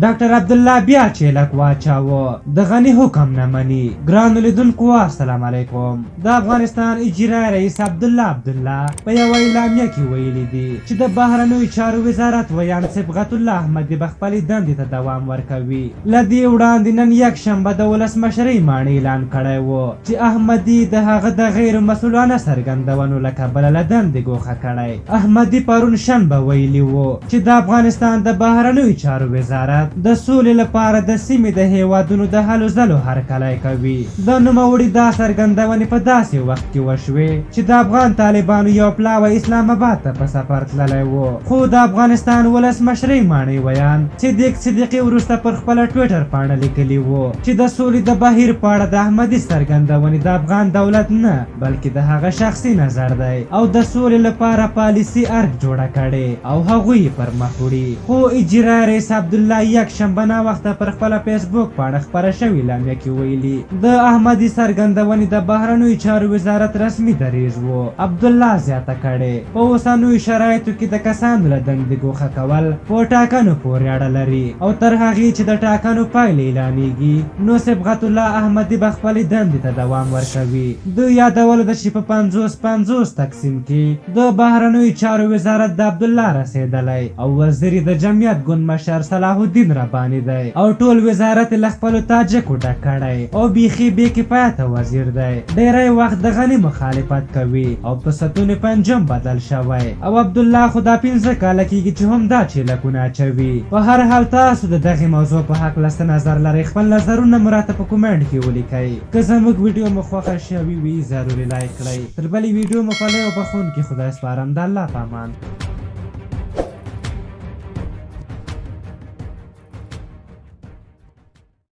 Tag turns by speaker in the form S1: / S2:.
S1: ډاکټر عبدالله بیا چیلک واچاوه د غني حکم نه مني. ګرانو لیدونکو السلام علیکم. د افغانستان اجرایي رئیس عبدالله په یوه اعلامیه کې ویلي دي چې د بهرنیو چارو وزارت ویان صبغت الله احمدي به خپلې دندې ته دوام ورکوي. له دې وړاندې نن یکشنبه د ولسمشرۍ ماڼۍ اعلان کړی و چې احمدي د هغه د غیر مسؤلانه څرګندونو له کبله له دندې ګوښه کړی. احمدي پرون شنبه ویلي و چې د افغانستان د بهرنیو چارو وزارت د سولې لپاره د سیمې د هیوادونو د هلو ځلو هرکلی کوي. د نوموړي دا څرګندونې په داسې وخت کې وشوې چې د افغان طالبانو یو پلاوی اسلام آباد ته په سفر تللی و. خو د افغانستان ولسمشرۍ ماڼۍ ویان صدیق صدیقي وروسته پر خپله ټویټر پاڼه لیکلي و چې د سولې د بهیر په اړه د احمدي څرګندونې د افغان دولت نه بلکې د هغه شخصي نظر دی او د سولې لپاره پالیسي ارګ جوړه کړې او هغوی یې پر مخ وړي. خو اجرایي رئیس عبدالله یکشنبه ناوخته پر خپله فیسبوک پاڼه خپره شوې اعلامیه کې ویلي د احمدي څرګندونې د بهرنیو چارو وزارت رسمي دریځ و. عبدالله زیاته کړې په اوسنیو شرایطو کې د کسانو له دندې ګوښه کول په ټاکنو پورې اړه لري او تر هغې چې د ټاکنو پایلې اعلانیږي نو صبغت الله احمدي به خپلې دندې ته دوام ورکوي. دوی یادولو ده چې په 50-50 تقسیم کې د بهرنیو چارو وزارت د عبدالله رسېدلی او وزیر د جمعیت ګوند مشر صلاح الدین رباني دی او ټول وزارت له خپلو تاجکو ډک کړی او بیخي بې کفایته وزیر دی. ډیری وخت د غني مخالفت کوي او په ستون پنجم بدل شوی او عبدالله خو دا 15 کاله کېږي چې هم دا چیلکونه اچوي. په هر حال تاسو د دغې موضوع په هکله څه نظر لرئ؟ خپل نظرونه مو راته په کومنټ کې ولیکئ. که زموږ ویډیو مو خوښه شوې وي ضروري لایک کړئ. تر بلې ویډیو مو په لوی او بخښونکي خدای سپارم. د الله په امان.